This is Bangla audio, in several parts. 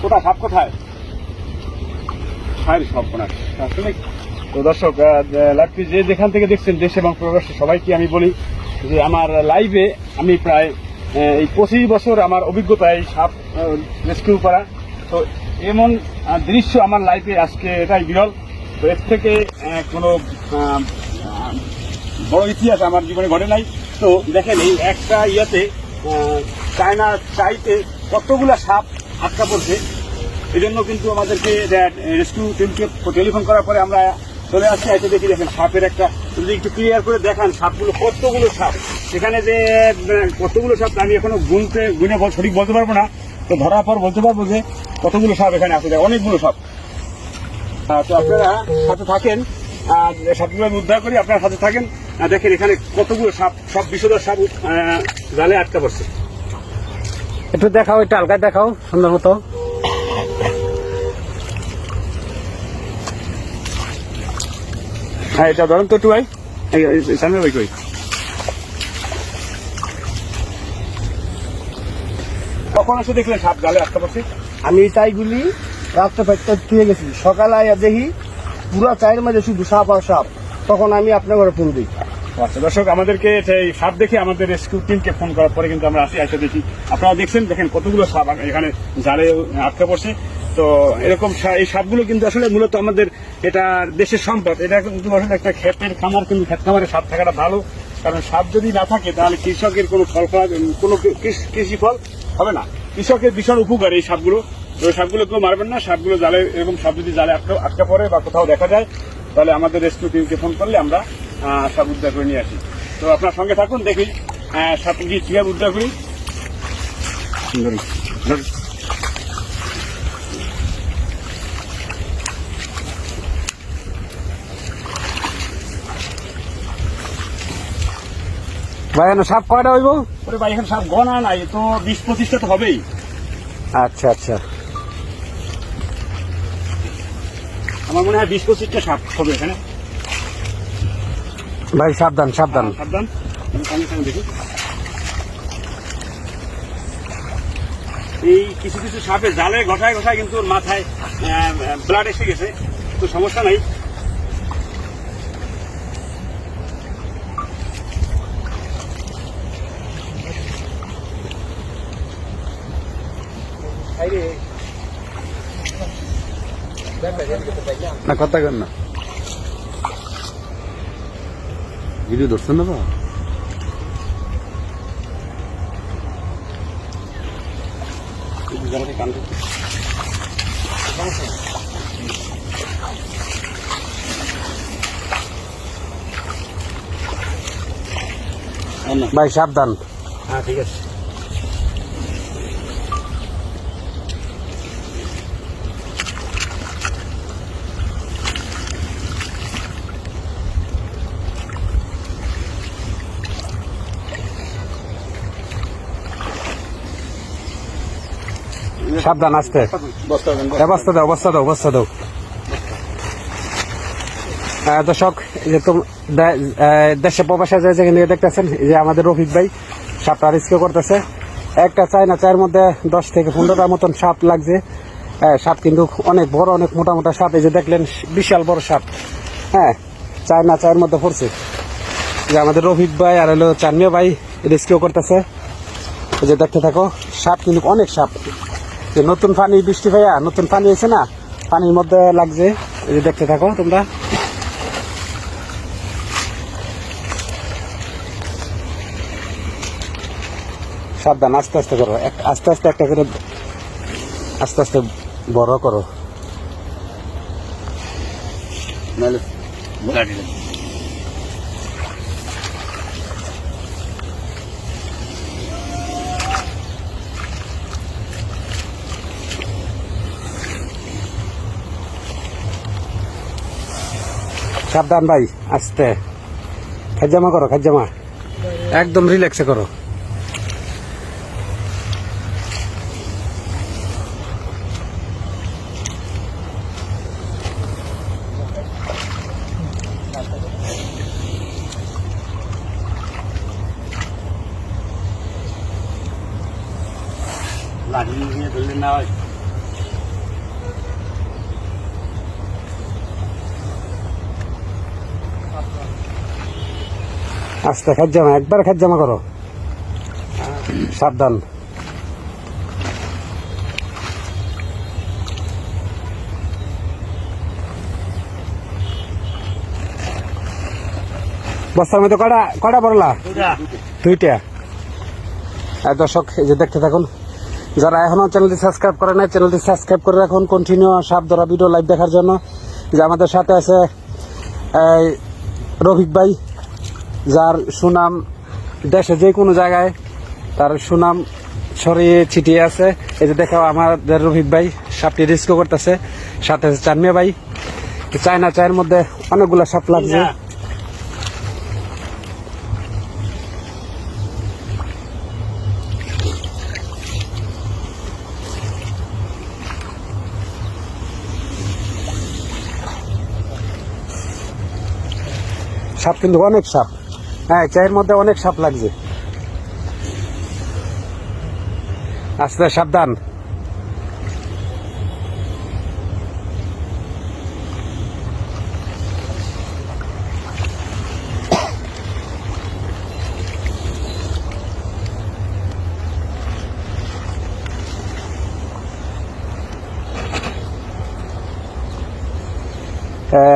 কোথায় সাপ কোথায়? সব কোনায় আসলে। তো দর্শক, লাইভটি যে যেখান থেকে দেখছেন দেশ এবং প্রবাসী সবাইকে আমি বলি যে আমার লাইভে আমি প্রায় এই 25 বছর আমার অভিজ্ঞতা এই সাপ রেস্কিউ করা। তো এমন দৃশ্য আমার লাইফে আজকে এটাই বিরল। তো এর থেকে কোনো বড় ইতিহাস আমার জীবনে ঘটে নাই। তো দেখেন এই একটা ইয়াতে চায়না চাইতে কতগুলো সাপ আটকা পড়ছে। এই জন্য কিন্তু আমাদেরকে রেস্কিউ টিমকে টেলিফোন করার পরে আমরা চলে আসছি। এসে দেখি দেখেন সাপের একটা, যদি একটু ক্লিয়ার করে দেখান সাপগুলো কতগুলো সাপ এখানে, যে কতগুলো সাপ আমি এখনো গুনে সঠিক বলতে পারবো না। তো ধরার পর বলতে পারবো যে কতগুলো সাপ এখানে আছে, অনেকগুলো সাপ। তো আপনারা সাথে থাকেন, সাপগুলো আমি উদ্ধার করি, আপনারা সাথে থাকেন। দেখেন এখানে কতগুলো সাপ, সব বিষধর সাপ জালে আটকা পড়ছে। একটু দেখাও, একটু হালকা দেখাও সুন্দর মতো। হ্যাঁ, এটা ধরেন তো একটু ভাই, সামনে ভাই কই। কখন এসে দেখলেন সাপ জালে আটকা পড়ছে? আমি তাইগুলি রাত্রে ফেরতে থুয়ে গেছি, সকালে আইয়া দেখি পুরো চায়ের মাঝে শুধু সাপ আর সাপ। তখন আমি আপনার ঘরে ফোন দিই। আচ্ছা দর্শক, আমাদেরকে এই সাপ দেখে আমাদের রেস্কিউ টিমকে ফোন করার পরে কিন্তু আমরা আসি, দেখি আপনারা দেখছেন, দেখেন কতগুলো সাপ এখানে জালে আটকা পড়ছে। তো এরকম এই সাপগুলো কিন্তু আসলে মূলত আমাদের এটা দেশের সম্পদ। এটা কিন্তু আসলে একটা ক্ষেতের খামার, কিন্তু ক্ষেত খামারে সাপ থাকাটা ভালো, কারণ সাপ যদি না থাকে তাহলে কৃষকের কোনো কোনো কৃষি ফল হবে না। কৃষকের ভীষণ উপকার এই সাপগুলো। তো সাপগুলো কেউ মারবেন না। সাপগুলো জালে, এরকম সাপ যদি জালে আটকা পড়ে বা কোথাও দেখা যায় তাহলে আমাদের রেস্কিউ টিমকে ফোন করলে আমরা সাপ উদ্ধার করে নিয়ে আসি। তো আপনার সঙ্গে থাকুন, দেখি সাপ কিভাবে উদ্ধার করি। ভাই সাপ কয়টা হইব? ওরে ভাই, এখানে সাপ গণা নাই, তো 20-25টা তো হবেই। আচ্ছা আচ্ছা, আমার মনে হয় 20-25টা সাপ হবে এখানে। ভাই সাবধান সাবধান সাবধান, সঙ্গে সঙ্গে দেখি। এই কিছু কিছু সাপে জালে ঘষায় ঘষায় কিন্তু ওর মাথায় ব্লাড এসে গেছে, তো সমস্যা নাই। না কথা কর না, ভিডিও ধরছেন না? ভাই সাবধান। হ্যাঁ ঠিক আছে। সাবধান, আসতে অবস্থা দাও, অবস্থা দাও, অবস্থা দাও। দর্শক, যে দেশে প্রবাসে যেখানে দেখতেছেন, যে আমাদের রফিক ভাই সাপটা রেস্কিউ করতেছে। একটা চায়না চায়ের মধ্যে 10 থেকে 15টার মতন সাপ লাগছে। সাপ কিন্তু অনেক বড়, অনেক মোটা মোটা সাপ। এই যে দেখলেন বিশাল বড় সাপ, হ্যাঁ, চায়না চায়ের মধ্যে পড়ছে। যে আমাদের রফিক ভাই আর হলো চানমিয়া ভাই রেস্কিউ করতেছে। এই যে দেখতে থাকো, সাপ কিন্তু অনেক সাপ। যে নতুন পানি, বৃষ্টি ভাইয়া নতুন পানি হয়েছে না, পানির মধ্যে লাগছে। এই যে দেখতে থাকো তোমরা। সাবধান, আস্তে আস্তে করো, আস্তে আস্তে একটা করে, আস্তে আস্তে বড় করো। সাবধান ভাই, আস্তে। খাজামা করো, খাজামা, একদম রিল্যাক্সে করো। লাঠি নিয়ে ধরলেন না ভাই। আস্তে খাজ জামা, একবার খাজ জামা করো, সাবধান। বস্তার মধ্যে কয়টা পড়লা? দুইটা। আর দর্শক এই যে দেখতে থাকুন, যারা এখনো চ্যানেলটি সাবস্ক্রাইব করে নাই চ্যানেলটি সাবস্ক্রাইব করে রাখুন কন্টিনিউ সাপ ধরা ভিডিও লাইভ দেখার জন্য। যে আমাদের সাথে আছে এই রফিক ভাই, যার সুনাম দেশে যে কোনো জায়গায় তার সুনাম ছড়িয়ে ছিটিয়ে আছে। এই যে দেখো আমাদের রফিক ভাই সাপটি রিস্ক করতেছে, সাথে আছে চানমিয়া ভাই। চায়না চায়ের মধ্যে অনেকগুলো সাপ লাগছে। সাপ কিন্তু অনেক সাপ, হ্যাঁ চায়ের মধ্যে অনেক সাপ লাগছে। আস্তে সাবধান।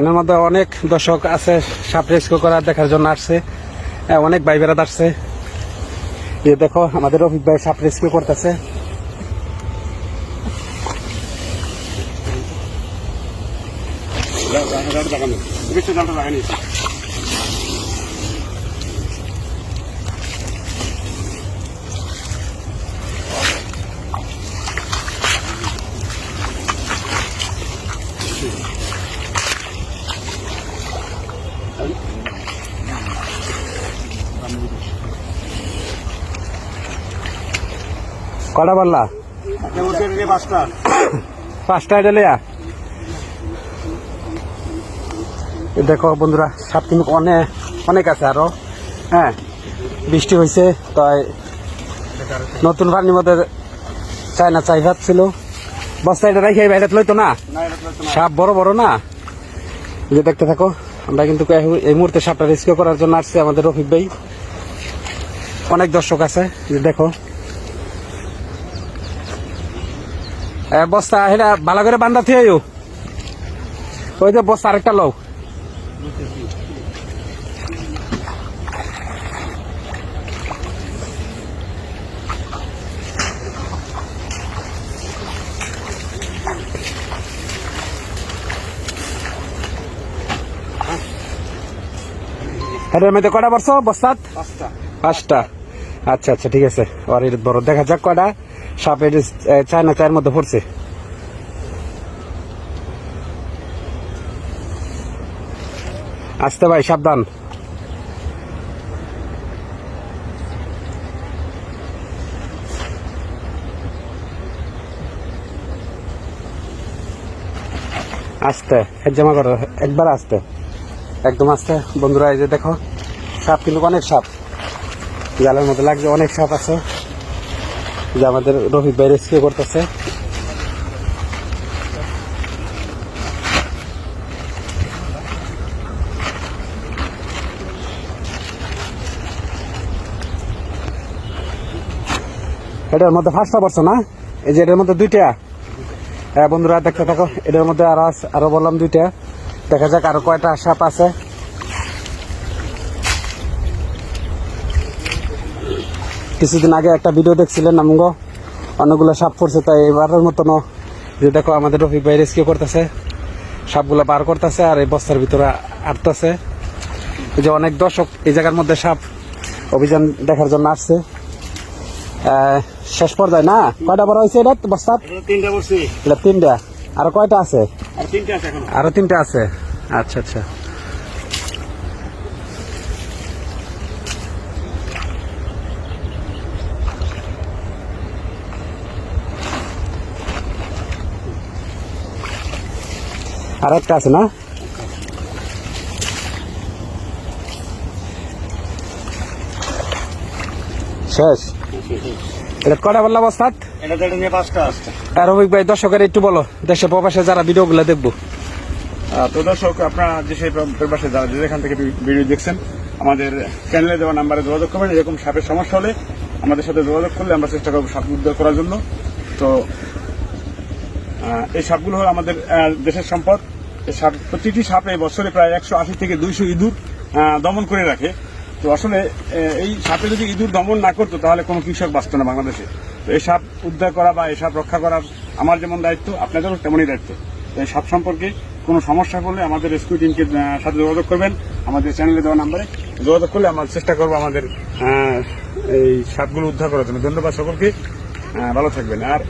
এর মধ্যে অনেক দর্শক আছে সাপ রেস্কিউ করা দেখার জন্য আসছে, অনেক ভাই বেড়াত আসছে। যে দেখো আমাদের রফিক ভাই সাপ রেস্কিউ করতেছে। কটা বললা? পাঁচটা ডেলিয়া। দেখো বন্ধুরা সাপ কিন্তু অনেক আছে আরো। হ্যাঁ বৃষ্টি হয়েছে তাই নতুন পানির মধ্যে চায়না চাই ভাত ছিল, বস্তা এটা রেখে বাইরে লইতো না, সাপ বড় বড় না। যে দেখতে থাকো, আমরা কিন্তু এই মুহূর্তে সাপটা রেস্কিউ করার জন্য আসছি আমাদের রফিক ভাই। অনেক দর্শক আছে, যে দেখো বস্তা এটা ভালো করে বান্ধা থিয়ে ওই যে বস্তা আরেকটা লও। এটার মধ্যে কটা পড়ছো বস্তাত? পাঁচটা। আচ্ছা আচ্ছা ঠিক আছে, আর এর বড় দেখা যাক কটা সাপ চায়না চায়ের মধ্যে পড়ছে। আসতে ভাই সাবধান। আস্তে জমা করো, একবার আস্তে, একদম আস্তে। বন্ধুরা এই যে দেখো সাপ কিন্তু অনেক সাপ জালের মধ্যে লাগছে, অনেক সাপ আছে। যে আমাদের রফিক ভাই রেস্কিউ করতেছে। এটার মধ্যে ফার্স্টটা পড়ছে না, এই যে এটার মধ্যে দুইটা। হ্যাঁ বন্ধুরা দেখতে থাকো, এটার মধ্যে আরো বললাম দুইটা। দেখা যাক আরো কয়টা সাপ আছে। কিছুদিন আগে একটা ভিডিও দেখছিলেন আমগো, অনেকগুলো সাপ পড়ছে, তাই এবারের মতন যে দেখো আমাদের রফিক ভাই রেস্কিউ করতেছে, সাপগুলো বার করতেছে আর এই বস্তার ভিতরে আটতেছে। যে অনেক দর্শক এই জায়গার মধ্যে সাপ অভিযান দেখার জন্য আসছে। শেষ পর্যায়ে না কয়টা বড় হয়েছে এটা বস্তা? এটা তিনটা। আরো কয়টা আছে? আরো তিনটা আছে। আচ্ছা আচ্ছা আর একটা আছে না? শেষ। এটা কটা বললা বস্তাত? রফিক ভাই দর্শকের একটু বলো, দেশে প্রবাসে যারা ভিডিও গুলো দেখবো। তো দর্শক আপনারা দেশে প্রবাসে যারা যেখান থেকে ভিডিও দেখছেন, আমাদের চ্যানেলে দেওয়া নাম্বারে যোগাযোগ করবেন। এরকম সাপের সমস্যা হলে আমাদের সাথে যোগাযোগ করলে আমরা চেষ্টা করবো সাপ উদ্ধার করার জন্য। তো এই সাপগুলো হলো আমাদের দেশের সম্পদ। এই সাপ, প্রতিটি সাপে বছরে প্রায় 180 থেকে 200 ইঁদুর দমন করে রাখে। তো আসলে এই সাপে যদি ইঁদুর দমন না করতো তাহলে কোনো কৃষক বাঁচত না বাংলাদেশে। তো এই সাপ উদ্ধার করা বা এই সাপ রক্ষা করার আমার যেমন দায়িত্ব, আপনাদেরও তেমনই দায়িত্ব। তো এই সাপ সম্পর্কে কোনো সমস্যা করলে আমাদের রেস্কিউ টিমকে সাথে যোগাযোগ করবেন। আমাদের চ্যানেলে দেওয়া নাম্বারে যোগাযোগ করলে আমরা চেষ্টা করবো আমাদের এই সাপগুলো উদ্ধার করার জন্য। ধন্যবাদ সকলকে, ভালো থাকবেন। আর